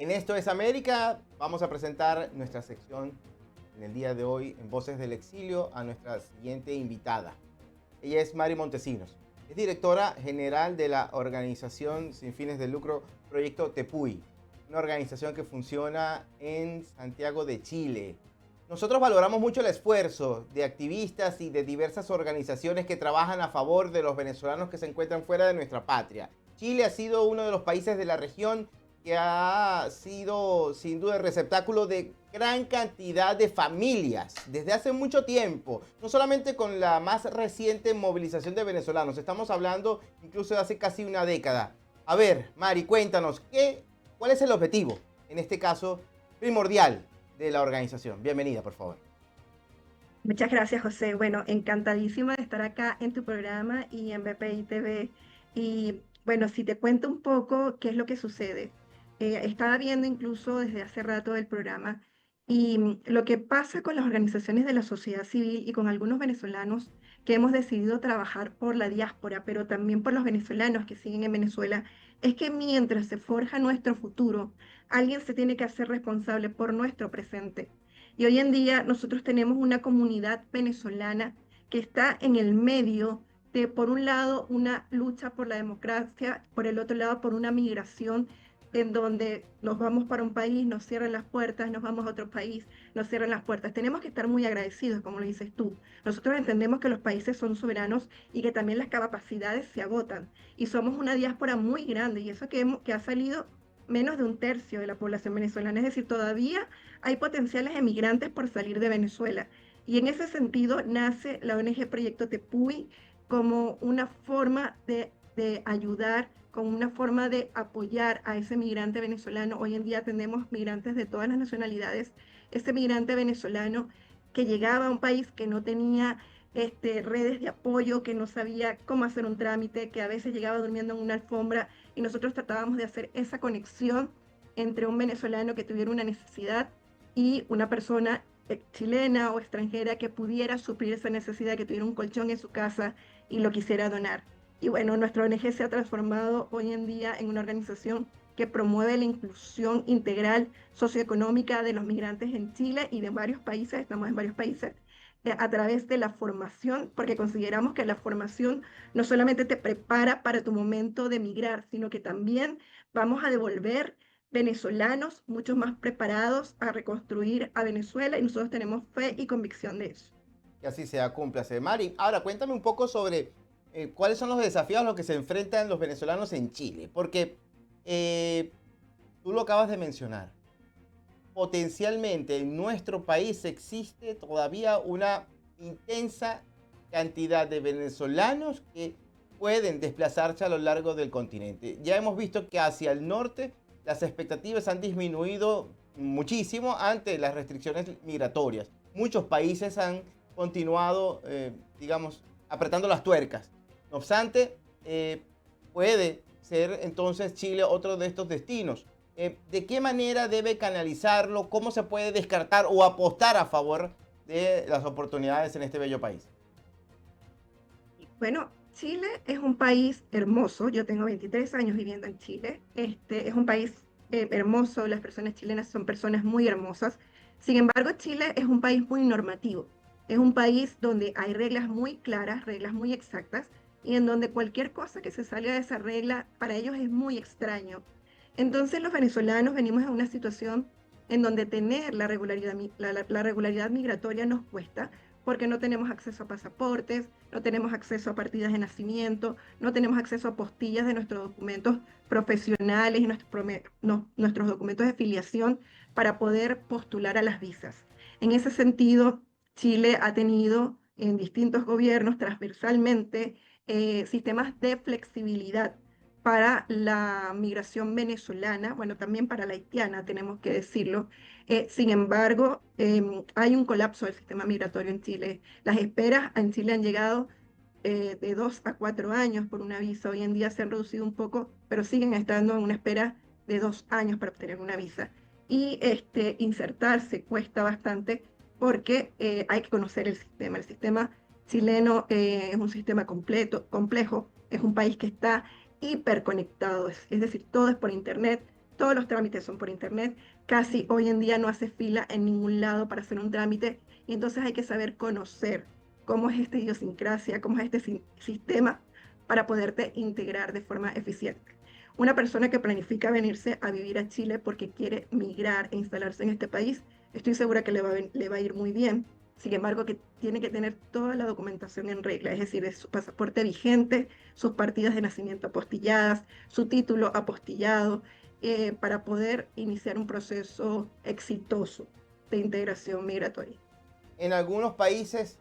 En Esto es América vamos a presentar nuestra sección en el día de hoy en Voces del Exilio a nuestra siguiente invitada. Ella es Mari Montesinos, es directora general de la organización sin fines de lucro Proyecto Tepuy, una organización que funciona en Santiago de Chile. Nosotros valoramos mucho el esfuerzo de activistas y de diversas organizaciones que trabajan a favor de los venezolanos que se encuentran fuera de nuestra patria. Chile ha sido uno de los países de la región que ha sido sin duda el receptáculo de gran cantidad de familias desde hace mucho tiempo, no solamente con la más reciente movilización de venezolanos, estamos hablando incluso de hace casi una década. A ver, Mari, cuéntanos, ¿cuál es el objetivo, en este caso, primordial de la organización? Bienvenida, por favor. Muchas gracias, José. Bueno, encantadísima de estar acá en tu programa y en BPI TV. Y bueno, si te cuento un poco qué es lo que sucede. Estaba viendo incluso desde hace rato el programa y lo que pasa con las organizaciones de la sociedad civil y con algunos venezolanos que hemos decidido trabajar por la diáspora, pero también por los venezolanos que siguen en Venezuela, es que mientras se forja nuestro futuro, alguien se tiene que hacer responsable por nuestro presente. Y hoy en día nosotros tenemos una comunidad venezolana que está en el medio de, por un lado, una lucha por la democracia, por el otro lado, por una migración en donde nos vamos para un país, nos cierran las puertas, nos vamos a otro país, nos cierran las puertas. Tenemos que estar muy agradecidos, como lo dices tú. Nosotros entendemos que los países son soberanos y que también las capacidades se agotan. Y somos una diáspora muy grande y eso que ha salido menos de un tercio de la población venezolana. Es decir, todavía hay potenciales emigrantes por salir de Venezuela. Y en ese sentido nace la ONG Proyecto Tepuy como una forma de ayudar, como una forma de apoyar a ese migrante venezolano. Hoy en día tenemos migrantes de todas las nacionalidades. Ese migrante venezolano que llegaba a un país que no tenía redes de apoyo, que no sabía cómo hacer un trámite, que a veces llegaba durmiendo en una alfombra y nosotros tratábamos de hacer esa conexión entre un venezolano que tuviera una necesidad y una persona chilena o extranjera que pudiera suplir esa necesidad, que tuviera un colchón en su casa y lo quisiera donar. Y bueno, nuestra ONG se ha transformado hoy en día en una organización que promueve la inclusión integral socioeconómica de los migrantes en Chile y de varios países, estamos en varios países, a través de la formación, porque consideramos que la formación no solamente te prepara para tu momento de migrar, sino que también vamos a devolver venezolanos mucho más preparados a reconstruir a Venezuela y nosotros tenemos fe y convicción de eso. Que así sea, cúmplase. Mari, ahora cuéntame un poco sobre cuáles son los desafíos a los que se enfrentan los venezolanos en Chile, porque eh, tú lo acabas de mencionar. Potencialmente en nuestro país existe todavía una intensa cantidad de venezolanos que pueden desplazarse a lo largo del continente. Ya hemos visto que hacia el norte las expectativas han disminuido muchísimo ante las restricciones migratorias. Muchos países han continuado, digamos, apretando las tuercas. No obstante, puede ser entonces Chile otro de estos destinos. ¿De qué manera debe canalizarlo? ¿Cómo se puede descartar o apostar a favor de las oportunidades en este bello país? Bueno, Chile es un país hermoso. Yo tengo 23 años viviendo en Chile. Es un país hermoso. Las personas chilenas son personas muy hermosas. Sin embargo, Chile es un país muy normativo. Es un país donde hay reglas muy claras, reglas muy exactas, y en donde cualquier cosa que se salga de esa regla para ellos es muy extraño. Entonces, los venezolanos venimos a una situación en donde tener la regularidad migratoria nos cuesta porque no tenemos acceso a pasaportes, no tenemos acceso a partidas de nacimiento, no tenemos acceso a postillas de nuestros documentos profesionales y nuestros documentos de filiación para poder postular a las visas. En ese sentido, Chile ha tenido en distintos gobiernos transversalmente sistemas de flexibilidad para la migración venezolana, bueno, también para la haitiana, tenemos que decirlo. Sin embargo, hay un colapso del sistema migratorio en Chile. Las esperas en Chile han llegado de 2 a 4 años por una visa. Hoy en día se han reducido un poco, pero siguen estando en una espera de 2 años para obtener una visa. Y insertarse cuesta bastante porque hay que conocer el sistema. El sistema chileno es un sistema complejo, es un país que está hiperconectado, es decir, todo es por internet, todos los trámites son por internet, casi hoy en día no hace fila en ningún lado para hacer un trámite, y entonces hay que saber conocer cómo es esta idiosincrasia, cómo es este sistema para poderte integrar de forma eficiente. Una persona que planifica venirse a vivir a Chile porque quiere migrar e instalarse en este país, estoy segura que le va a ir muy bien. Sin embargo, que tiene que tener toda la documentación en regla, es decir, su pasaporte vigente, sus partidas de nacimiento apostilladas, su título apostillado, para poder iniciar un proceso exitoso de integración migratoria. En algunos países,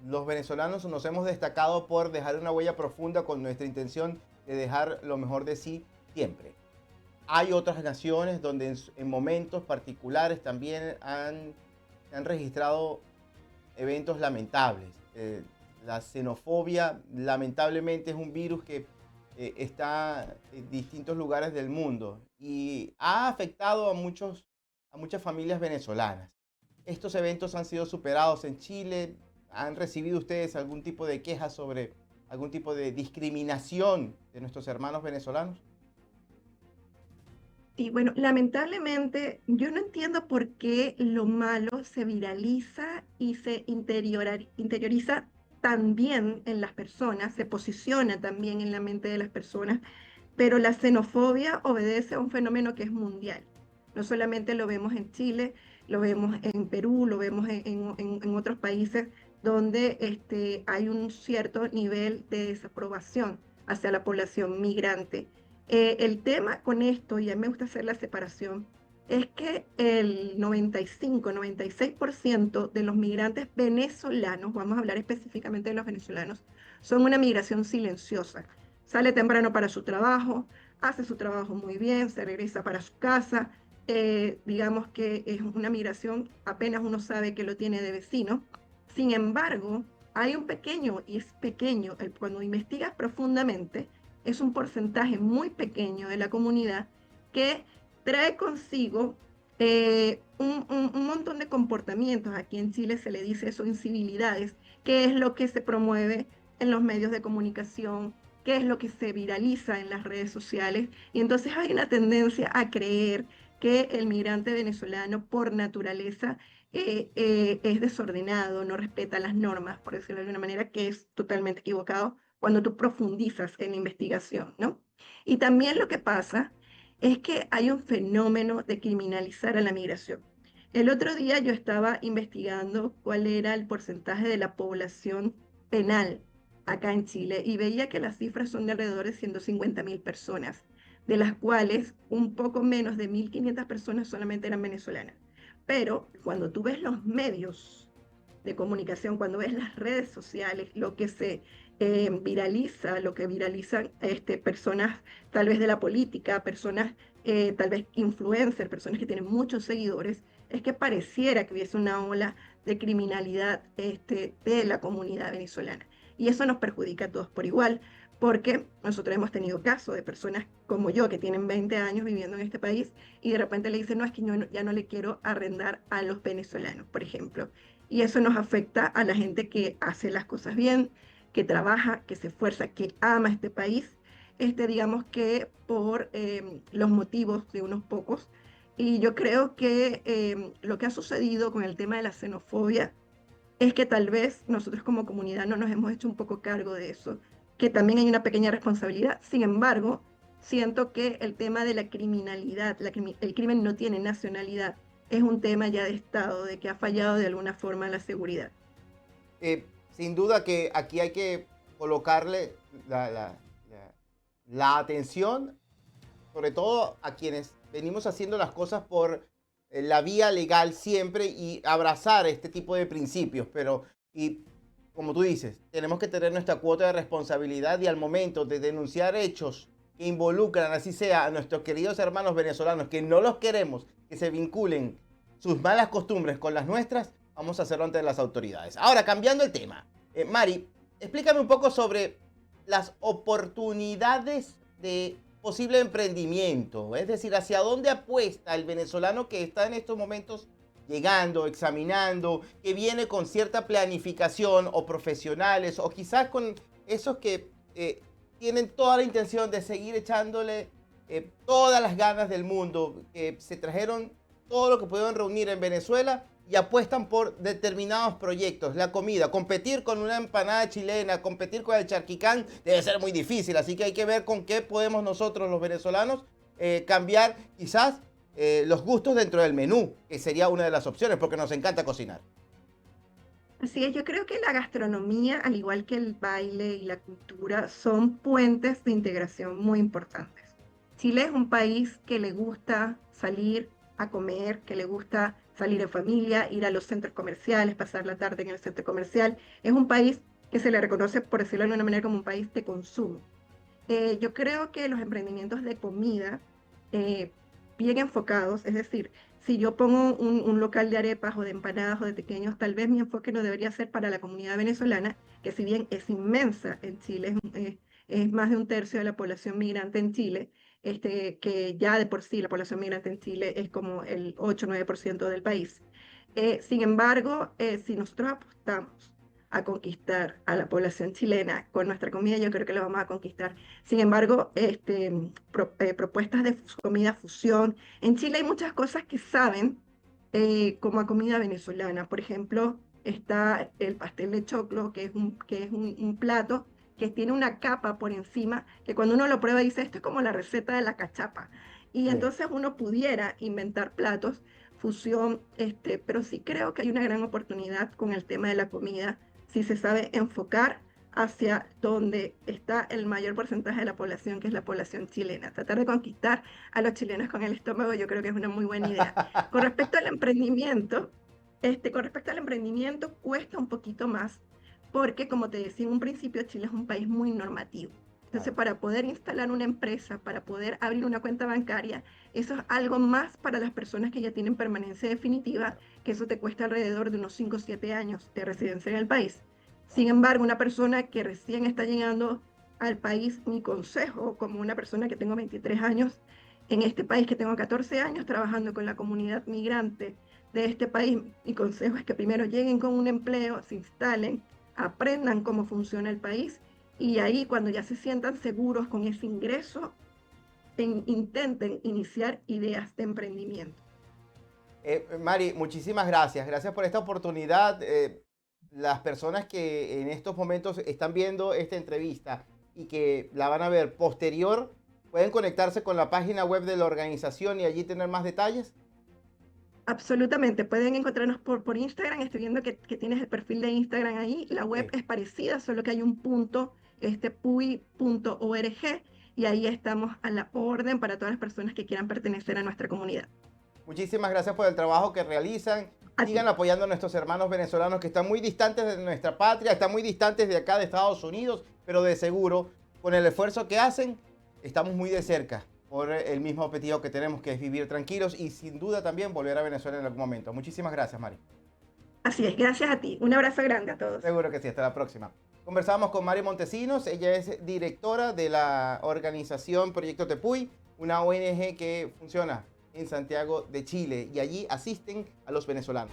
los venezolanos nos hemos destacado por dejar una huella profunda con nuestra intención de dejar lo mejor de sí siempre. Hay otras naciones donde en momentos particulares también se han registrado eventos lamentables. La xenofobia lamentablemente es un virus que está en distintos lugares del mundo y ha afectado a muchas familias venezolanas. ¿Estos eventos han sido superados en Chile? ¿Han recibido ustedes algún tipo de queja sobre algún tipo de discriminación de nuestros hermanos venezolanos? Y bueno, lamentablemente yo no entiendo por qué lo malo se viraliza y se interioriza también en las personas, se posiciona también en la mente de las personas, pero la xenofobia obedece a un fenómeno que es mundial. No solamente lo vemos en Chile, lo vemos en Perú, lo vemos en otros países donde hay un cierto nivel de desaprobación hacia la población migrante. El tema con esto, y a mí me gusta hacer la separación, es que el 95-96% de los migrantes venezolanos, vamos a hablar específicamente de los venezolanos, son una migración silenciosa. Sale temprano para su trabajo, hace su trabajo muy bien, se regresa para su casa. Digamos que es una migración, apenas uno sabe que lo tiene de vecino. Sin embargo, hay un pequeño, y es pequeño, cuando investigas profundamente, es un porcentaje muy pequeño de la comunidad que trae consigo un montón de comportamientos. Aquí en Chile se le dice eso, incivilidades, que es lo que se promueve en los medios de comunicación, qué es lo que se viraliza en las redes sociales. Y entonces hay una tendencia a creer que el migrante venezolano por naturaleza es desordenado, no respeta las normas, por decirlo de alguna manera, que es totalmente equivocado cuando tú profundizas en la investigación, ¿no? Y también lo que pasa es que hay un fenómeno de criminalizar a la migración. El otro día yo estaba investigando cuál era el porcentaje de la población penal acá en Chile y veía que las cifras son de alrededor de 150.000 personas, de las cuales un poco menos de 1.500 personas solamente eran venezolanas. Pero cuando tú ves los medios de comunicación, cuando ves las redes sociales, lo que se viraliza, lo que viralizan personas tal vez de la política, personas tal vez influencers, personas que tienen muchos seguidores, es que pareciera que hubiese una ola de criminalidad de la comunidad venezolana. Y eso nos perjudica a todos por igual, porque nosotros hemos tenido casos de personas como yo que tienen 20 años viviendo en este país y de repente le dicen, no, es que yo ya no le quiero arrendar a los venezolanos, por ejemplo. Y eso nos afecta a la gente que hace las cosas bien, que trabaja, que se esfuerza, que ama este país, digamos que por los motivos de unos pocos. Y yo creo que lo que ha sucedido con el tema de la xenofobia es que tal vez nosotros como comunidad no nos hemos hecho un poco cargo de eso, que también hay una pequeña responsabilidad. Sin embargo, siento que el tema de la criminalidad, el crimen no tiene nacionalidad, es un tema ya de Estado, de que ha fallado de alguna forma la seguridad. Sin duda que aquí hay que colocarle la atención, sobre todo a quienes venimos haciendo las cosas por la vía legal siempre y abrazar este tipo de principios. Pero, y como tú dices, tenemos que tener nuestra cuota de responsabilidad y al momento de denunciar hechos que involucran, así sea, a nuestros queridos hermanos venezolanos, que no los queremos, que se vinculen sus malas costumbres con las nuestras, vamos a hacerlo ante las autoridades. Ahora, cambiando el tema, Mari, explícame un poco sobre las oportunidades de posible emprendimiento, es decir, hacia dónde apuesta el venezolano que está en estos momentos llegando, examinando, que viene con cierta planificación o profesionales o quizás con esos que tienen toda la intención de seguir echándole todas las ganas del mundo, que se trajeron todo lo que pudieron reunir en Venezuela y apuestan por determinados proyectos. La comida, competir con una empanada chilena, competir con el charquicán, debe ser muy difícil. Así que hay que ver con qué podemos nosotros los venezolanos cambiar quizás los gustos dentro del menú, que sería una de las opciones, porque nos encanta cocinar. Así es, yo creo que la gastronomía, al igual que el baile y la cultura, son puentes de integración muy importantes. Chile es un país que le gusta salir a comer, que le gusta salir en familia, ir a los centros comerciales, pasar la tarde en el centro comercial. Es un país que se le reconoce, por decirlo de alguna manera, como un país de consumo. Yo creo que los emprendimientos de comida eh, bien enfocados, es decir, si yo pongo un local de arepas o de empanadas o de pequeños, tal vez mi enfoque no debería ser para la comunidad venezolana, que si bien es inmensa en Chile, es más de un tercio de la población migrante en Chile, que ya de por sí la población migrante en Chile es como el 8 o 9% del país. Sin embargo, si nosotros apostamos a conquistar a la población chilena con nuestra comida, yo creo que lo vamos a conquistar. Sin embargo, propuestas de comida fusión. En Chile hay muchas cosas que saben como a comida venezolana. Por ejemplo, está el pastel de choclo, que es un plato que tiene una capa por encima, que cuando uno lo prueba dice, esto es como la receta de la cachapa. Y Sí. entonces uno pudiera inventar platos fusión, pero sí creo que hay una gran oportunidad con el tema de la comida si se sabe enfocar hacia donde está el mayor porcentaje de la población, que es la población chilena. Tratar de conquistar a los chilenos con el estómago, yo creo que es una muy buena idea. Con respecto al emprendimiento, cuesta un poquito más, porque como te decía en un principio, Chile es un país muy normativo. Entonces, Claro. para poder instalar una empresa, para poder abrir una cuenta bancaria, eso es algo más para las personas que ya tienen permanencia definitiva, que eso te cuesta alrededor de unos 5 o 7 años de residencia en el país. Sin embargo, una persona que recién está llegando al país, mi consejo, como una persona que tengo 23 años, en este país que tengo 14 años trabajando con la comunidad migrante de este país, mi consejo es que primero lleguen con un empleo, se instalen, aprendan cómo funciona el país y ahí cuando ya se sientan seguros con ese ingreso, intenten iniciar ideas de emprendimiento. Mari, muchísimas gracias. Gracias por esta oportunidad. Las personas que en estos momentos están viendo esta entrevista y que la van a ver posterior, pueden conectarse con la página web de la organización y allí tener más detalles. Absolutamente, pueden encontrarnos por Instagram, estoy viendo que tienes el perfil de Instagram ahí, la web Sí. es parecida, solo que hay un punto, pui.org, y ahí estamos a la orden para todas las personas que quieran pertenecer a nuestra comunidad. Muchísimas gracias por el trabajo que realizan. A ti. Sigan apoyando a nuestros hermanos venezolanos que están muy distantes de nuestra patria, están muy distantes de acá de Estados Unidos, pero de seguro, con el esfuerzo que hacen, estamos muy de cerca por el mismo objetivo que tenemos, que es vivir tranquilos y sin duda también volver a Venezuela en algún momento. Muchísimas gracias, Mari. Así es, gracias a ti. Un abrazo grande a todos. Seguro que sí, hasta la próxima. Conversamos con Mari Montesinos, ella es directora de la organización Proyecto Tepuy, una ONG que funciona en Santiago de Chile y allí asisten a los venezolanos.